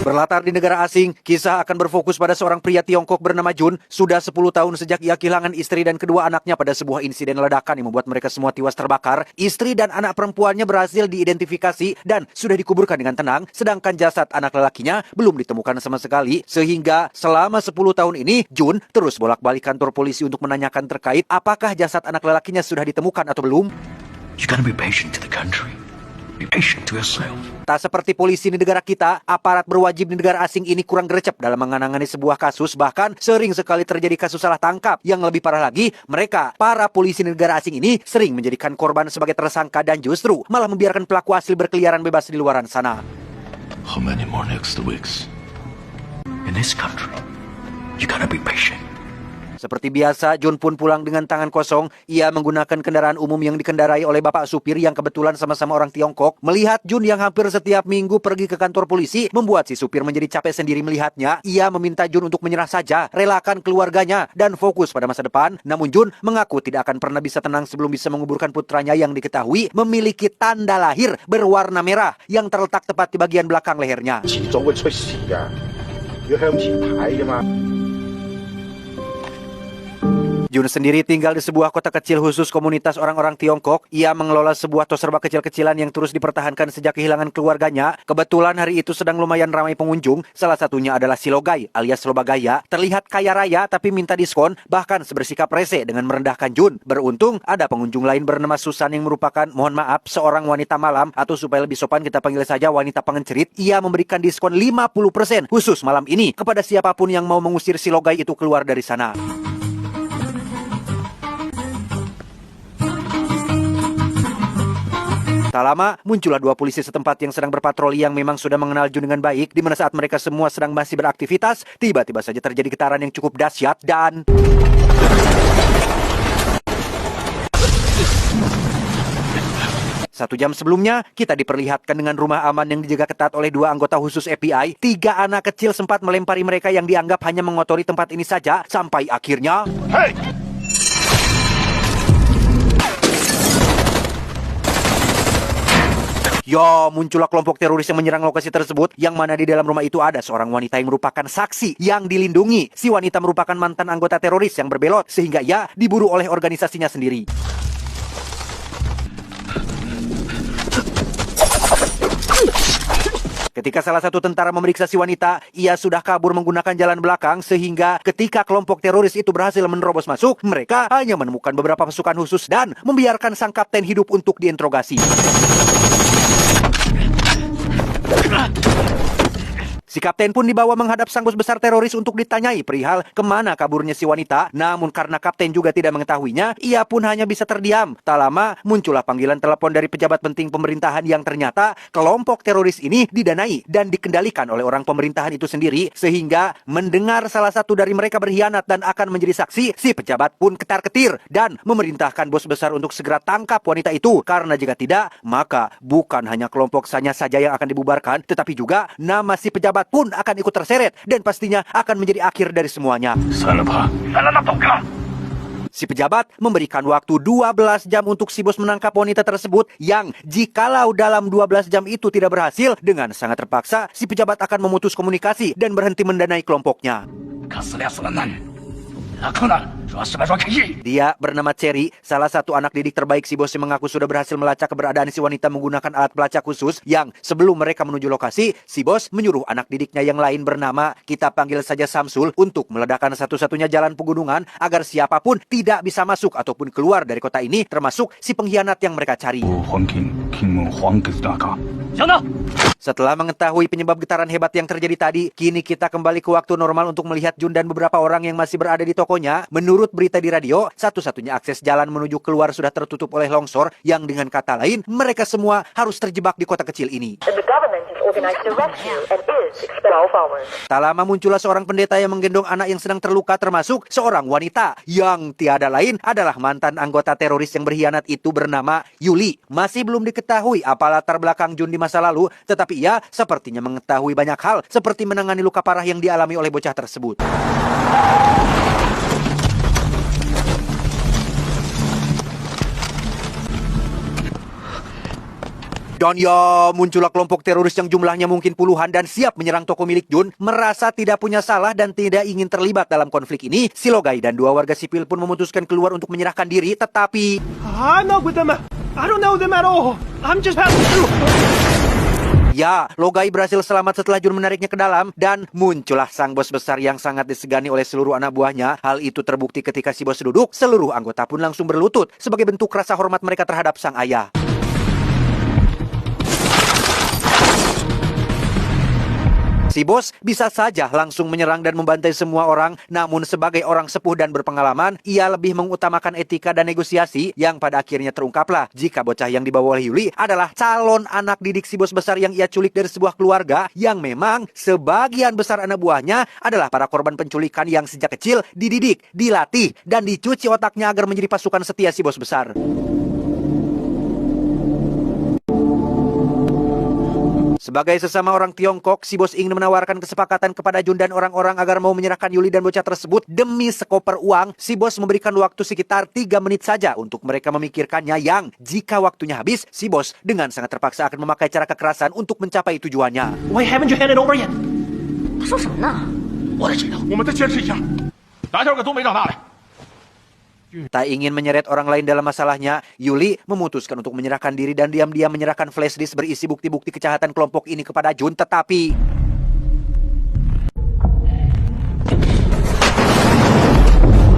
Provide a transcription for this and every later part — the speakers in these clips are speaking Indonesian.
Berlatar di negara asing, kisah akan berfokus pada seorang pria Tiongkok bernama Jun. Sudah 10 tahun sejak ia kehilangan istri dan kedua anaknya pada sebuah insiden ledakan yang membuat mereka semua tewas terbakar. Istri dan anak perempuannya berhasil diidentifikasi dan sudah dikuburkan dengan tenang, sedangkan jasad anak lelakinya belum ditemukan sama sekali. Sehingga selama 10 tahun ini, Jun terus bolak-balik kantor polisi untuk menanyakan terkait apakah jasad anak lelakinya sudah ditemukan atau belum. You gotta be patient to the country. Be patient to yourself. Tak seperti polisi di negara kita, aparat berwajib di negara asing ini kurang gercep dalam menangani sebuah kasus. Bahkan sering sekali terjadi kasus salah tangkap. Yang lebih parah lagi, mereka, para polisi di negara asing ini sering menjadikan korban sebagai tersangka dan justru malah membiarkan pelaku asli berkeliaran bebas di luaran sana. How many more next weeks? In this country, you gotta be patient. Seperti biasa, Jun pun pulang dengan tangan kosong. Ia menggunakan kendaraan umum yang dikendarai oleh bapak supir yang kebetulan sama-sama orang Tiongkok. Melihat Jun yang hampir setiap minggu pergi ke kantor polisi, membuat si supir menjadi capek sendiri melihatnya. Ia meminta Jun untuk menyerah saja, relakan keluarganya, dan fokus pada masa depan. Namun Jun mengaku tidak akan pernah bisa tenang sebelum bisa menguburkan putranya yang diketahui memiliki tanda lahir berwarna merah yang terletak tepat di bagian belakang lehernya. Jun sendiri tinggal di sebuah kota kecil khusus komunitas orang-orang Tiongkok. Ia mengelola sebuah tos serba kecil-kecilan yang terus dipertahankan sejak kehilangan keluarganya. Kebetulan hari itu sedang lumayan ramai pengunjung. Salah satunya adalah si Logai alias Lobagaya. Terlihat kaya raya tapi minta diskon, bahkan bersikap rese dengan merendahkan Jun. Beruntung ada pengunjung lain bernama Susan yang merupakan, mohon maaf, seorang wanita malam, atau supaya lebih sopan kita panggil saja wanita pengencerit. Ia memberikan diskon 50% khusus malam ini kepada siapapun yang mau mengusir si Logai itu keluar dari sana. Tak lama, muncullah dua polisi setempat yang sedang berpatroli yang memang sudah mengenal Jun dengan baik, di mana saat mereka semua sedang masih beraktivitas, tiba-tiba saja terjadi getaran yang cukup dahsyat dan... 1 jam sebelumnya, kita diperlihatkan dengan rumah aman yang dijaga ketat oleh 2 anggota khusus FBI. 3 anak kecil sempat melempari mereka yang dianggap hanya mengotori tempat ini saja, sampai akhirnya... Hey! Ya, muncullah kelompok teroris yang menyerang lokasi tersebut, yang mana di dalam rumah itu ada seorang wanita yang merupakan saksi yang dilindungi. Si wanita merupakan mantan anggota teroris yang berbelot, sehingga ia diburu oleh organisasinya sendiri. Ketika salah satu tentara memeriksa si wanita, ia sudah kabur menggunakan jalan belakang, sehingga ketika kelompok teroris itu berhasil menerobos masuk, mereka hanya menemukan beberapa pasukan khusus dan membiarkan sang kapten hidup untuk diinterogasi. Si kapten pun dibawa menghadap sang bos besar teroris untuk ditanyai perihal kemana kaburnya si wanita. Namun karena kapten juga tidak mengetahuinya, ia pun hanya bisa terdiam. Tak lama, muncullah panggilan telepon dari pejabat penting pemerintahan yang ternyata kelompok teroris ini didanai dan dikendalikan oleh orang pemerintahan itu sendiri. Sehingga mendengar salah satu dari mereka berkhianat dan akan menjadi saksi, si pejabat pun ketar-ketir dan memerintahkan bos besar untuk segera tangkap wanita itu. Karena jika tidak, maka bukan hanya kelompok saja yang akan dibubarkan, tetapi juga nama si pejabat pun akan ikut terseret dan pastinya akan menjadi akhir dari semuanya. Si pejabat memberikan waktu 12 jam untuk si bos menangkap wanita tersebut, yang jikalau dalam 12 jam itu tidak berhasil, dengan sangat terpaksa si pejabat akan memutus komunikasi dan berhenti mendanai kelompoknya. Dia bernama Cherry, salah satu anak didik terbaik si bos yang mengaku sudah berhasil melacak keberadaan si wanita menggunakan alat pelacak khusus, yang sebelum mereka menuju lokasi, si bos menyuruh anak didiknya yang lain bernama, kita panggil saja Samsul, untuk meledakkan satu-satunya jalan pegunungan agar siapapun tidak bisa masuk ataupun keluar dari kota ini, termasuk si pengkhianat yang mereka cari. Setelah mengetahui penyebab getaran hebat yang terjadi tadi, kini kita kembali ke waktu normal untuk melihat Jun dan beberapa orang yang masih berada di tokonya. Menurut berita di radio, satu-satunya akses jalan menuju keluar sudah tertutup oleh longsor, yang dengan kata lain, mereka semua harus terjebak di kota kecil ini. Tak lama muncullah seorang pendeta yang menggendong anak yang sedang terluka, termasuk seorang wanita yang tiada lain adalah mantan anggota teroris yang berkhianat itu bernama Yuli. Masih belum diketahui apa latar belakang Jun di masa lalu, tetapi ia sepertinya mengetahui banyak hal, seperti menangani luka parah yang dialami oleh bocah tersebut. Dan ya, muncullah kelompok teroris yang jumlahnya mungkin puluhan dan siap menyerang toko milik Jun. Merasa tidak punya salah dan tidak ingin terlibat dalam konflik ini, si Logai dan dua warga sipil pun memutuskan keluar untuk menyerahkan diri, tetapi... I'm not with them. I don't know them at all. I'm just passing through. Ya, Logai berhasil selamat setelah Jun menariknya ke dalam dan muncullah sang bos besar yang sangat disegani oleh seluruh anak buahnya. Hal itu terbukti ketika si bos duduk, seluruh anggota pun langsung berlutut sebagai bentuk rasa hormat mereka terhadap sang ayah. Si bos bisa saja langsung menyerang dan membantai semua orang, namun sebagai orang sepuh dan berpengalaman, ia lebih mengutamakan etika dan negosiasi yang pada akhirnya terungkaplah jika bocah yang dibawa oleh Yuli adalah calon anak didik si bos besar yang ia culik dari sebuah keluarga yang memang sebagian besar anak buahnya adalah para korban penculikan yang sejak kecil dididik, dilatih, dan dicuci otaknya agar menjadi pasukan setia si bos besar. Sebagai sesama orang Tiongkok, si bos ingin menawarkan kesepakatan kepada Jun dan orang-orang agar mau menyerahkan Yuli dan bocah tersebut demi sekoper uang. Si bos memberikan waktu sekitar 3 menit saja untuk mereka memikirkannya yang jika waktunya habis, si bos dengan sangat terpaksa akan memakai cara kekerasan untuk mencapai tujuannya. Why haven't you handed over yet? 他说什么呢？我来知道。我们再坚持一下，拿条个东北长大来。 Tak ingin menyeret orang lain dalam masalahnya, Yuli memutuskan untuk menyerahkan diri dan diam-diam menyerahkan flash disk berisi bukti-bukti kejahatan kelompok ini kepada Jun, tetapi...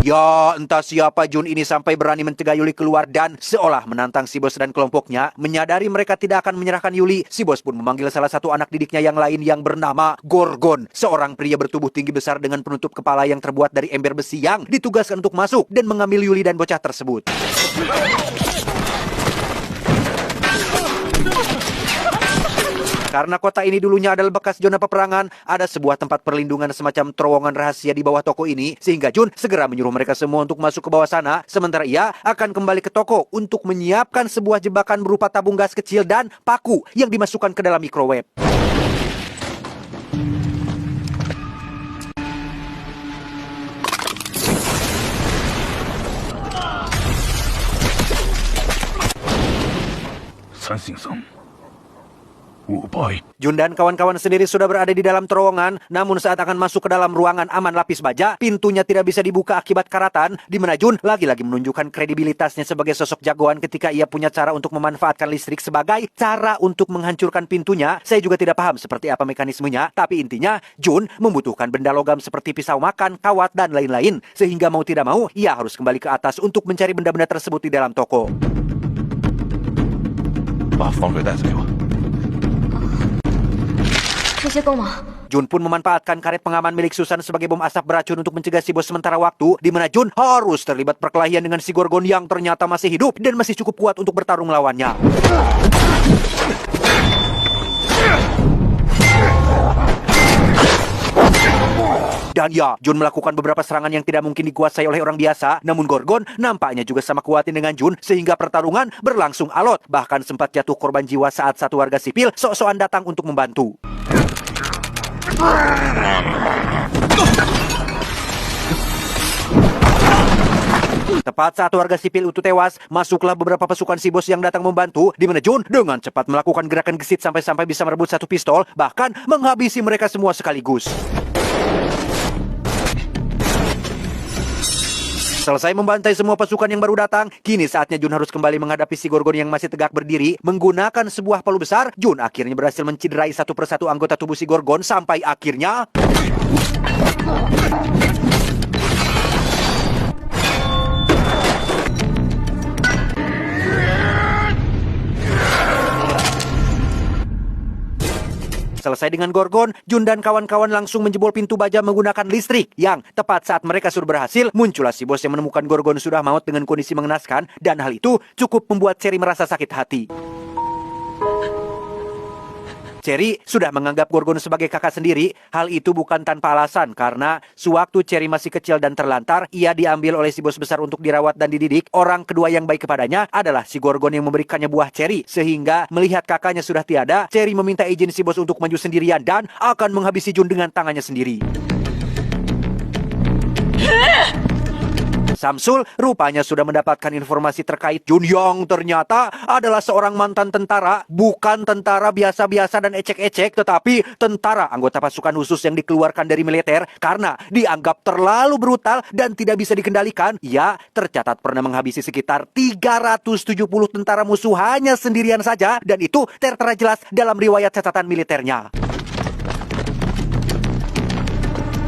Ya, entah siapa Jun ini sampai berani mencegah Yuli keluar dan seolah menantang si bos dan kelompoknya. Menyadari mereka tidak akan menyerahkan Yuli, si bos pun memanggil salah satu anak didiknya yang lain yang bernama Gorgon. Seorang pria bertubuh tinggi besar dengan penutup kepala yang terbuat dari ember besi yang ditugaskan untuk masuk dan mengambil Yuli dan bocah tersebut. Karena kota ini dulunya adalah bekas zona peperangan, ada sebuah tempat perlindungan semacam terowongan rahasia di bawah toko ini, sehingga Jun segera menyuruh mereka semua untuk masuk ke bawah sana, sementara ia akan kembali ke toko untuk menyiapkan sebuah jebakan berupa tabung gas kecil dan paku yang dimasukkan ke dalam microwave. Jun dan kawan-kawan sendiri sudah berada di dalam terowongan, namun saat akan masuk ke dalam ruangan aman lapis baja, pintunya tidak bisa dibuka akibat karatan, di mana Jun lagi-lagi menunjukkan kredibilitasnya sebagai sosok jagoan ketika ia punya cara untuk memanfaatkan listrik sebagai cara untuk menghancurkan pintunya. Saya juga tidak paham seperti apa mekanismenya, tapi intinya Jun membutuhkan benda logam seperti pisau makan, kawat, dan lain-lain, sehingga mau tidak mau, ia harus kembali ke atas untuk mencari benda-benda tersebut di dalam toko. 把防水袋子给我。 这些够吗？ Jun pun memanfaatkan karet pengaman milik Susan sebagai bom asap beracun untuk mencegah si bos sementara waktu, di mana Jun harus terlibat perkelahian dengan si Gorgon yang ternyata masih hidup dan masih cukup kuat untuk bertarung melawannya. Dan ya, Jun melakukan beberapa serangan yang tidak mungkin dikuasai oleh orang biasa, namun Gorgon nampaknya juga sama kuatin dengan Jun, sehingga pertarungan berlangsung alot. Bahkan sempat jatuh korban jiwa saat satu warga sipil sok-sokan datang untuk membantu. Tepat saat warga sipil itu tewas, masuklah beberapa pasukan si bos yang datang membantu, di mana Jun dengan cepat melakukan gerakan gesit sampai-sampai bisa merebut satu pistol, bahkan menghabisi mereka semua sekaligus. Selesai membantai semua pasukan yang baru datang, kini saatnya Jun harus kembali menghadapi si Gorgon yang masih tegak berdiri. Menggunakan sebuah palu besar, Jun akhirnya berhasil menciderai satu persatu anggota tubuh si Gorgon sampai akhirnya... Selesai dengan Gorgon, Jun dan kawan-kawan langsung menjebol pintu baja menggunakan listrik. Yang tepat saat mereka sudah berhasil, muncullah si bos yang menemukan Gorgon sudah maut dengan kondisi mengenaskan. Dan hal itu cukup membuat Cherry merasa sakit hati. Cherry sudah menganggap Gorgon sebagai kakak sendiri. Hal itu bukan tanpa alasan, karena sewaktu Cherry masih kecil dan terlantar, ia diambil oleh si bos besar untuk dirawat dan dididik. Orang kedua yang baik kepadanya adalah si Gorgon yang memberikannya buah Cherry. Sehingga melihat kakaknya sudah tiada, Cherry meminta izin si bos untuk maju sendirian dan akan menghabisi Jun dengan tangannya sendiri. Samsul rupanya sudah mendapatkan informasi terkait Jun yang ternyata adalah seorang mantan tentara, bukan tentara biasa-biasa dan ecek-ecek, tetapi tentara anggota pasukan khusus yang dikeluarkan dari militer karena dianggap terlalu brutal dan tidak bisa dikendalikan. Ia tercatat pernah menghabisi sekitar 370 tentara musuh hanya sendirian saja, dan itu tertera jelas dalam riwayat catatan militernya.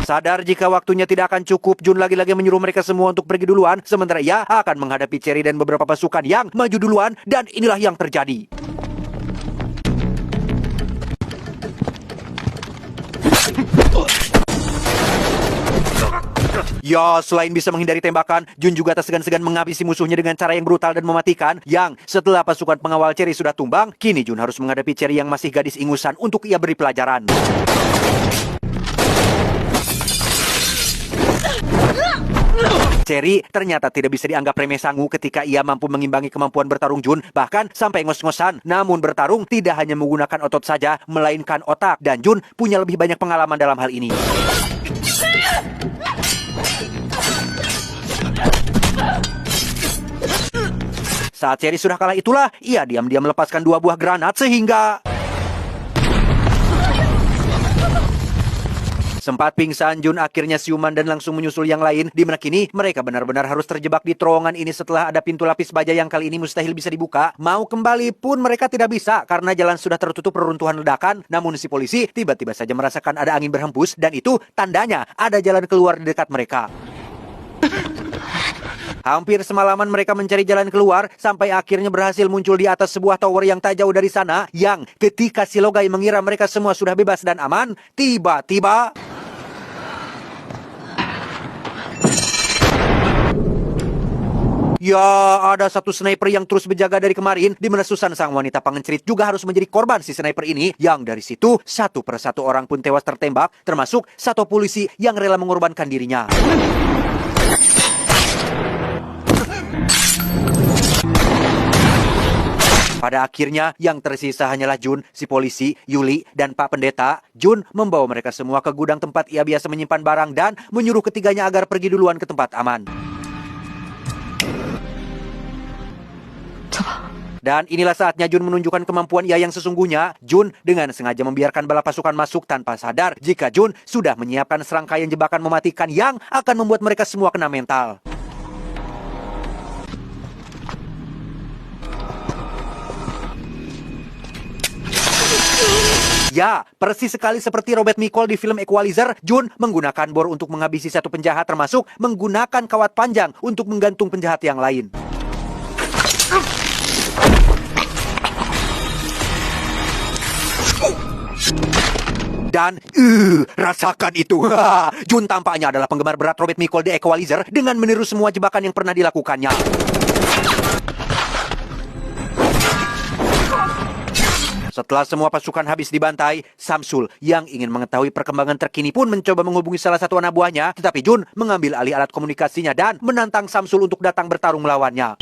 Sadar jika waktunya tidak akan cukup, Jun lagi-lagi menyuruh mereka semua untuk pergi duluan, sementara ia akan menghadapi Cherry dan beberapa pasukan yang maju duluan, dan inilah yang terjadi. Ya, selain bisa menghindari tembakan, Jun juga tak segan-segan menghabisi musuhnya dengan cara yang brutal dan mematikan, yang setelah pasukan pengawal Cherry sudah tumbang, kini Jun harus menghadapi Cherry yang masih gadis ingusan untuk ia beri pelajaran. Cherry ternyata tidak bisa dianggap remeh sangu ketika ia mampu mengimbangi kemampuan bertarung Jun, bahkan sampai ngos-ngosan. Namun bertarung tidak hanya menggunakan otot saja, melainkan otak, dan Jun punya lebih banyak pengalaman dalam hal ini. Saat Cherry sudah kalah itulah, ia diam-diam melepaskan 2 buah granat sehingga sempat pingsan. Jun akhirnya siuman dan langsung menyusul yang lain, di mana kini mereka benar-benar harus terjebak di terowongan ini setelah ada pintu lapis baja yang kali ini mustahil bisa dibuka. Mau kembali pun mereka tidak bisa karena jalan sudah tertutup reruntuhan ledakan. Namun si polisi tiba-tiba saja merasakan ada angin berhembus, dan itu tandanya ada jalan keluar di dekat mereka. Hampir semalaman mereka mencari jalan keluar sampai akhirnya berhasil muncul di atas sebuah tower yang tak jauh dari sana, yang ketika si Logai mengira mereka semua sudah bebas dan aman, tiba-tiba ya, ada satu sniper yang terus berjaga dari kemarin, di mana Susan sang wanita pengencerit juga harus menjadi korban si sniper ini, yang dari situ satu persatu orang pun tewas tertembak, termasuk satu polisi yang rela mengorbankan dirinya. Pada akhirnya, yang tersisa hanyalah Jun, si polisi, Yuli, dan Pak Pendeta. Jun membawa mereka semua ke gudang tempat ia biasa menyimpan barang dan menyuruh ketiganya agar pergi duluan ke tempat aman. Dan inilah saatnya Jun menunjukkan kemampuan ia yang sesungguhnya. Jun dengan sengaja membiarkan bala pasukan masuk tanpa sadar jika Jun sudah menyiapkan serangkaian jebakan mematikan yang akan membuat mereka semua kena mental. Ya, persis sekali seperti Robert Michael di film Equalizer, Jun menggunakan bor untuk menghabisi satu penjahat, termasuk menggunakan kawat panjang untuk menggantung penjahat yang lain. Dan, rasakan itu. Jun tampaknya adalah penggemar berat Robert Michael di Equalizer dengan meniru semua jebakan yang pernah dilakukannya. Setelah semua pasukan habis dibantai, Samsul yang ingin mengetahui perkembangan terkini pun mencoba menghubungi salah satu anak buahnya, tetapi Jun mengambil alih alat komunikasinya dan menantang Samsul untuk datang bertarung melawannya.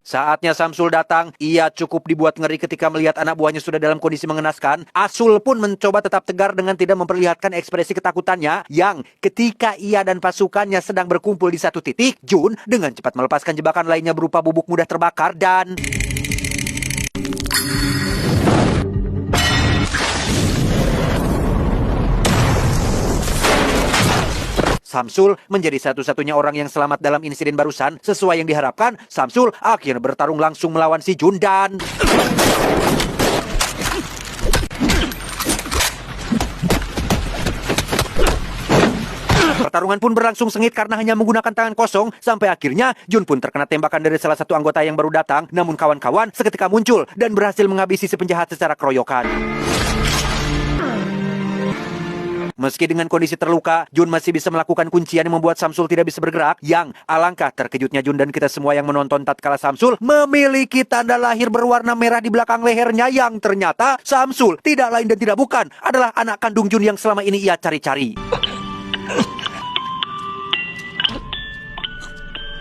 Saatnya Samsul datang, ia cukup dibuat ngeri ketika melihat anak buahnya sudah dalam kondisi mengenaskan. Asul pun mencoba tetap tegar dengan tidak memperlihatkan ekspresi ketakutannya, yang ketika ia dan pasukannya sedang berkumpul di satu titik, Jun dengan cepat melepaskan jebakan lainnya berupa bubuk mudah terbakar dan Samsul menjadi satu-satunya orang yang selamat dalam insiden barusan. Sesuai yang diharapkan, Samsul akhirnya bertarung langsung melawan si Jun dan pertarungan pun berlangsung sengit karena hanya menggunakan tangan kosong, sampai akhirnya Jun pun terkena tembakan dari salah satu anggota yang baru datang. Namun kawan-kawan seketika muncul dan berhasil menghabisi si penjahat secara keroyokan. Meski dengan kondisi terluka, Jun masih bisa melakukan kuncian yang membuat Samsul tidak bisa bergerak. Yang alangkah terkejutnya Jun dan kita semua yang menonton tatkala Samsul memiliki tanda lahir berwarna merah di belakang lehernya, yang ternyata Samsul tidak lain dan tidak bukan adalah anak kandung Jun yang selama ini ia cari-cari.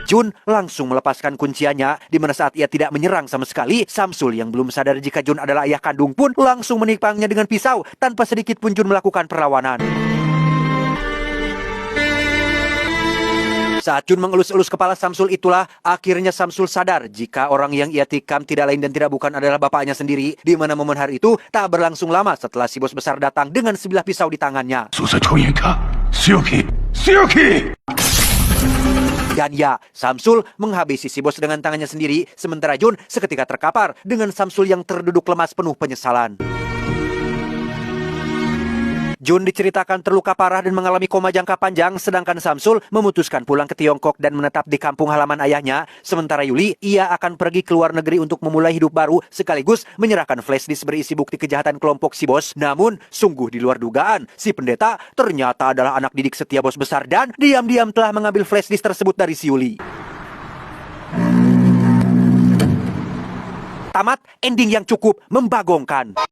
Jun langsung melepaskan kunciannya, di mana saat ia tidak menyerang sama sekali, Samsul yang belum sadar jika Jun adalah ayah kandung pun langsung menikangnya dengan pisau tanpa sedikit pun Jun melakukan perlawanan. Saat Jun mengelus-elus kepala Samsul itulah akhirnya Samsul sadar jika orang yang ia tikam tidak lain dan tidak bukan adalah bapaknya sendiri. Di mana momen hari itu tak berlangsung lama setelah si bos besar datang dengan sebilah pisau di tangannya. 宿舍抽烟卡，Suki Suki。 Dan ya, Samsul menghabisi si bos dengan tangannya sendiri, sementara Jun seketika terkapar dengan Samsul yang terduduk lemas penuh penyesalan. Jun diceritakan terluka parah dan mengalami koma jangka panjang, sedangkan Samsul memutuskan pulang ke Tiongkok dan menetap di kampung halaman ayahnya. Sementara Yuli, ia akan pergi ke luar negeri untuk memulai hidup baru, sekaligus menyerahkan flash disk berisi bukti kejahatan kelompok si bos. Namun, sungguh di luar dugaan, si pendeta ternyata adalah anak didik setia bos besar dan diam-diam telah mengambil flash disk tersebut dari si Yuli. Tamat ending yang cukup membagongkan.